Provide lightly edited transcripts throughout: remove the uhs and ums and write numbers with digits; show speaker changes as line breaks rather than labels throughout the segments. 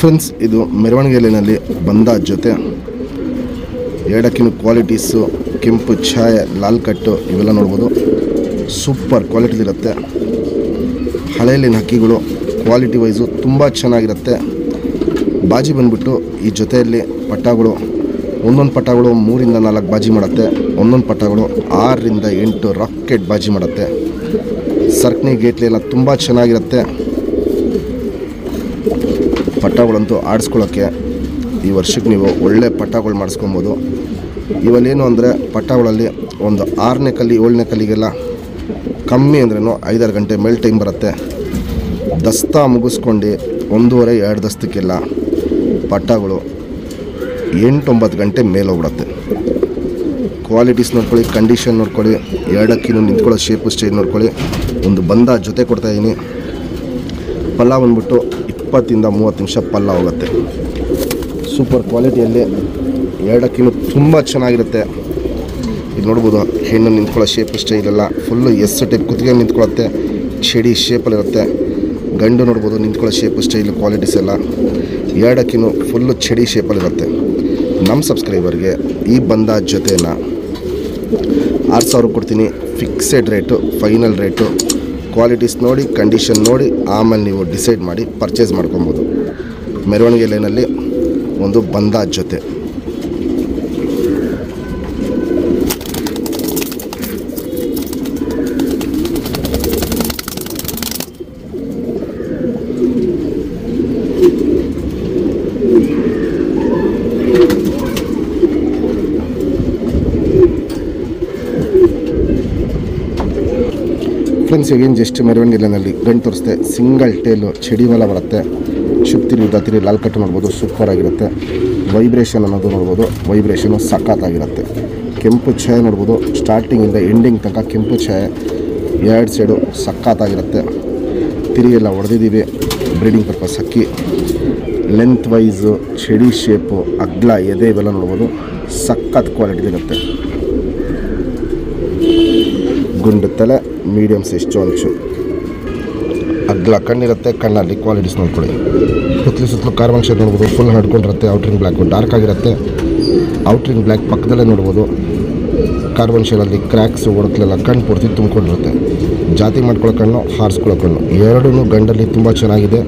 Friends, ಇದು ಮೆರವಣಿಗೆಯಲ್ಲಿ ಬಂದ ಜೊತೆ ಎರಡಕ್ಕಿನ ಕ್ವಾಲಿಟೀಸು, ಕೆಂಪು ಛಾಯೆ, ಲಾಲ್ ಕಟ್ಟು ಇವೆಲ್ಲ ನೋಡ್ಬೋದು. ಸೂಪರ್ ಕ್ವಾಲಿಟಿಲಿರುತ್ತೆ. ಹಳೆಯಲ್ಲಿನ ಹಕ್ಕಿಗಳು ಕ್ವಾಲಿಟಿ ವೈಸು ತುಂಬ ಚೆನ್ನಾಗಿರುತ್ತೆ. ಬಾಜಿ ಬಂದುಬಿಟ್ಟು ಈ ಜೊತೆಯಲ್ಲಿ ಪಟ್ಟಗಳು, ಒಂದೊಂದು ಪಟ್ಟಗಳು 3 ರಿಂದ 4 ಬಾಜಿ ಮಾಡುತ್ತೆ. ಒಂದೊಂದು ಪಟ್ಟಗಳು 6 ರಿಂದ 8 ರಾಕೆಟ್ ಬಾಜಿ ಮಾಡುತ್ತೆ. ಸರ್ಕನಿ ಗೇಟ್ಲಿ ಎಲ್ಲ ತುಂಬ ಚೆನ್ನಾಗಿರುತ್ತೆ. ಪಟ್ಟಗಳಂತೂ ಆಡಿಸ್ಕೊಳ್ಳೋಕ್ಕೆ ಈ ವರ್ಷಕ್ಕೆ ನೀವು ಒಳ್ಳೆ ಪಟ್ಟಗಳು ಮಾಡಿಸ್ಕೊಬೋದು. ಇವಲ್ಲೇನು ಅಂದರೆ ಪಟ್ಟಗಳಲ್ಲಿ ಒಂದು 6ನೇ ಕಲ್ಲಿ 7ನೇ ಕಲ್ಲಿಗೆಲ್ಲ ಕಮ್ಮಿ ಅಂದ್ರೂ 5-6 ಗಂಟೆ ಮೇಲೆ ಟೈಮ್ ಬರುತ್ತೆ. ದಸ್ತಾ ಮುಗಿಸ್ಕೊಂಡು 1.5-2 ದಸ್ತಕ್ಕೆಲ್ಲ ಪಟ್ಟಗಳು 8-9 ಗಂಟೆ ಮೇಲೆ ಹೋಗ್ಬಿಡುತ್ತೆ. ಕ್ವಾಲಿಟೀಸ್ ನೋಡ್ಕೊಳ್ಳಿ, ಕಂಡೀಷನ್ ನೋಡ್ಕೊಳ್ಳಿ, ಎರಡಕ್ಕಿನೂ ನಿಂತ್ಕೊಳ್ಳೋ ಶೇಪು ಸ್ಟೈಲ್ ನೋಡ್ಕೊಳ್ಳಿ. ಒಂದು ಬಂದ ಜೊತೆ ಕೊಡ್ತಾಯಿದ್ದೀನಿ. ಪಲ್ಲ ಬಂದ್ಬಿಟ್ಟು 20 ರಿಂದ 30 ನಿಮಿಷ ಪಲ್ಲ ಹೋಗುತ್ತೆ. ಸೂಪರ್ ಕ್ವಾಲಿಟಿಯಲ್ಲಿ ಎರಡಕ್ಕಿನೂ ತುಂಬ ಚೆನ್ನಾಗಿರುತ್ತೆ. ಇದು ನೋಡ್ಬೋದು, ಹೆಣ್ಣು ನಿಂತ್ಕೊಳ್ಳೋ ಶೇಪ್ ಸ್ಟೈಲೆಲ್ಲ ಫುಲ್ಲು ಟೈಪ್ ಕುತ್ತಿಗೆ ನಿಂತ್ಕೊಳ್ಳುತ್ತೆ. ಚಡಿ ಶೇಪಲ್ಲಿರುತ್ತೆ. ಗಂಡು ನೋಡ್ಬೋದು ನಿಂತ್ಕೊಳ್ಳೋ ಶೇಪ್ ಸ್ಟೈಲು ಕ್ವಾಲಿಟೀಸ್ ಎಲ್ಲ ಎರಡಕ್ಕಿನೂ ಫುಲ್ಲು ಚಡಿ ಶೇಪಲ್ಲಿರುತ್ತೆ. ನಮ್ಮ ಸಬ್ಸ್ಕ್ರೈಬರ್ಗೆ ಈ ಬಂದ ಜೊತೆನ 6,000 ಕೊಡ್ತೀನಿ. Fixed rate, final rate. Qualities ನೋಡಿ, ಕಂಡೀಷನ್ ನೋಡಿ, ಆಮೇಲೆ ನೀವು ಡಿಸೈಡ್ ಮಾಡಿ ಪರ್ಚೇಸ್ ಮಾಡ್ಕೊಬೋದು. ಮೆರವಣಿಗೆ ಲೈನಲ್ಲಿ ಒಂದು ಬಂದ ಜೊತೆ. ಫ್ರೆಂಡ್ಸ್, ಈಗೇನು ಜಸ್ಟ್ ಮೆರವಣಿಗೆ ಲೈನಲ್ಲಿ ಗಂಟು ತೋರಿಸ್ತೆ. ಸಿಂಗಲ್ ಟೇಲು ಚಡಿ ಮೇಲೆ ಬರುತ್ತೆ. ಶುಕ್ತಿರಿ ಉದಾತಿರಿ ಲಾಲ್ ಕಟ್ಟು ನೋಡ್ಬೋದು, ಸೂಪರಾಗಿರುತ್ತೆ. ವೈಬ್ರೇಷನ್ ಅನ್ನೋದು ನೋಡ್ಬೋದು, ವೈಬ್ರೇಷನು ಸಖತ್ತಾಗಿರುತ್ತೆ. ಕೆಂಪು ಛಾಯೆ ನೋಡ್ಬೋದು, ಸ್ಟಾರ್ಟಿಂಗಿಂದ ಎಂಡಿಂಗ್ ತನಕ ಕೆಂಪು ಛಾಯೆ 2 ಸೈಡು ಸಖತ್ತಾಗಿರುತ್ತೆ. ತಿರಿ ಎಲ್ಲ ಹೊಡೆದಿದ್ದೀವಿ ಬ್ರೀಡಿಂಗ್ ಪರ್ಪಸ್ ಹಕ್ಕಿ. ಲೆಂತ್ ವೈಸು, ಚಡಿ ಶೇಪು, ಅಗ್ಲ, ಎದೆ ಇವೆಲ್ಲ ನೋಡ್ಬೋದು, ಸಖತ್ ಕ್ವಾಲಿಟಿ ಇರುತ್ತೆ. ಗುಂಡು ತಲೆ, ಮೀಡಿಯಮ್ ಸೈಜ್ ಚೊಂಚು, ಅಗ್ಲ ಕಣ್ಣಿರುತ್ತೆ. ಕಣ್ಣಲ್ಲಿ ಕ್ವಾಲಿಟೀಸ್ ನೋಡ್ಕೊಳ್ಳಿ. ಸುತ್ತಲೂ ಕಾರ್ಬನ್ ಶೇಡ್ ನೋಡ್ಬೋದು, ಫುಲ್ ಹಡ್ಕೊಂಡಿರುತ್ತೆ. ಔಟ್ರಿಂಗ್ ಬ್ಲ್ಯಾಕು ಡಾರ್ಕ್ ಆಗಿರುತ್ತೆ. ಔಟ್ರಿಂಗ್ ಬ್ಲ್ಯಾಕ್ ಪಕ್ಕದಲ್ಲೇ ನೋಡ್ಬೋದು. ಕಾರ್ಬನ್ ಶೇಡಲ್ಲಿ ಕ್ರ್ಯಾಕ್ಸು ಒಡಕ್ಲೆಲ್ಲ ಕಣ್ಣು ಪೂರ್ತಿ ತುಂಬಿಕೊಂಡಿರುತ್ತೆ. ಜಾತಿ ಮಾಡ್ಕೊಳ್ಳೋ ಕಣ್ಣು, ಹಾರಿಸ್ಕೊಳ್ಳೋ ಕಣ್ಣು ಎರಡೂ ಗಂಡಲ್ಲಿ ತುಂಬ ಚೆನ್ನಾಗಿದೆ.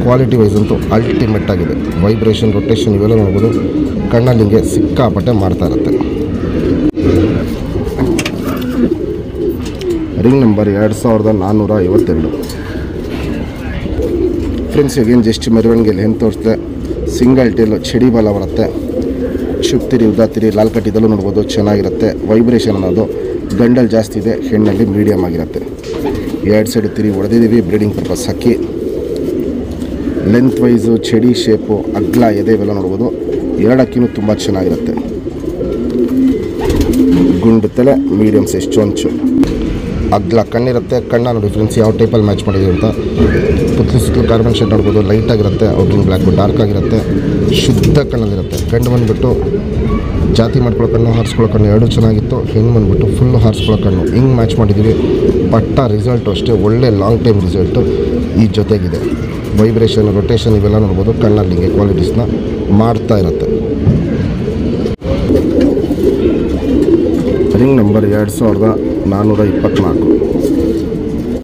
ಕ್ವಾಲಿಟಿ ವೈಸ್ ಅಂತೂ ಅಲ್ಟಿಮೇಟ್ ಆಗಿದೆ. ವೈಬ್ರೇಷನ್, ರೊಟೇಷನ್ ಇವೆಲ್ಲ ನೋಡ್ಬೋದು. ಕಣ್ಣಲ್ಲಿ ಹಿಂಗೆ ಸಿಕ್ಕಾಪಟ್ಟೆ ಮಾಡ್ತಾ ಇರುತ್ತೆ. Ring number 2452. ಫ್ರೆಂಡ್ಸ್, ಈಗೇನು ಜಸ್ಟ್ ಮೆರವಣಿಗೆಯಲ್ಲಿ ಏನು ತೋರಿಸ್ದೆ. ಸಿಂಗಲ್ ಟೇಲು ಚಡಿ ಬಾಲ ಬರುತ್ತೆ. ಶುಕ್ತಿರಿ ಉದಾತಿರಿ ಲಾಲ್ ಕಟ್ ಇದೆಲ್ಲೂ ನೋಡ್ಬೋದು, ಚೆನ್ನಾಗಿರುತ್ತೆ. ವೈಬ್ರೇಷನ್ ಅನ್ನೋದು ಗಂಡಲ್ಲಿ ಜಾಸ್ತಿ ಇದೆ, ಹೆಣ್ಣಲ್ಲಿ ಮೀಡಿಯಮ್ ಆಗಿರುತ್ತೆ. 2 ಸೈಡು ತಿರಿ ಹೊಡೆದಿದ್ದೀವಿ ಬ್ರೀಡಿಂಗ್ ಪರ್ಪಸ್ ಹಕ್ಕಿ. ಲೆಂತ್ ವೈಸು, ಚಡಿ ಶೇಪು, ಅಗ್ಲ, ಎದೆ ಇವೆಲ್ಲ ನೋಡ್ಬೋದು. ಎರಡಕ್ಕಿನೂ ತುಂಬ ಚೆನ್ನಾಗಿರುತ್ತೆ. ಗುಂಡು ತಲೆ, ಮೀಡಿಯಮ್ ಸೈಜ್ ಚೊಂಚು, ಅಗ್ಲ ಕಣ್ಣಿರುತ್ತೆ. ಕಣ್ಣ ನೋಡಿ ಫ್ರೆಂಡ್ಸ್ ಯಾವ ಟೈಪಲ್ಲಿ ಮ್ಯಾಚ್ ಮಾಡಿದ್ದೀವಿ ಅಂತ. ಸುತ್ತಲೂ ಕಾರ್ಬನ್ ಶೇಡ್ ನೋಡ್ಬೋದು, ಲೈಟಾಗಿರುತ್ತೆ. ಔಟ್ರಿಂಗ್ ಬ್ಲ್ಯಾಕು ಡಾರ್ಕ್ ಆಗಿರುತ್ತೆ. ಶುದ್ಧ ಕಣ್ಣಲ್ಲಿರುತ್ತೆ. ಗಂಡು ಬಂದುಬಿಟ್ಟು ಜಾತಿ ಮಾಡ್ಕೊಳ್ಳೋ ಕಣ್ಣು, ಹಾರಿಸ್ಕೊಳ್ಳೋ ಕಣ್ಣು ಎರಡೂ ಚೆನ್ನಾಗಿತ್ತು. ಹೆಣ್ಣು ಬಂದುಬಿಟ್ಟು ಫುಲ್ಲು ಹಾರಿಸ್ಕೊಳ್ಳೋ ಕಣ್ಣು. ಹಿಂಗೆ ಮ್ಯಾಚ್ ಮಾಡಿದ್ದೀವಿ. ಪಟ್ಟ ರಿಸಲ್ಟು ಅಷ್ಟೇ ಒಳ್ಳೆ ಲಾಂಗ್ ಟೈಮ್ ರಿಸಲ್ಟು ಈ ಜೊತೆಗಿದೆ. ವೈಬ್ರೇಷನ್, ರೊಟೇಷನ್ ಇವೆಲ್ಲ ನೋಡ್ಬೋದು. ಕಣ್ಣಲ್ಲಿ ಹಿಂಗೆ ಕ್ವಾಲಿಟೀಸ್ನ ಮಾಡ್ತಾ ಇರುತ್ತೆ. Ring number 2424.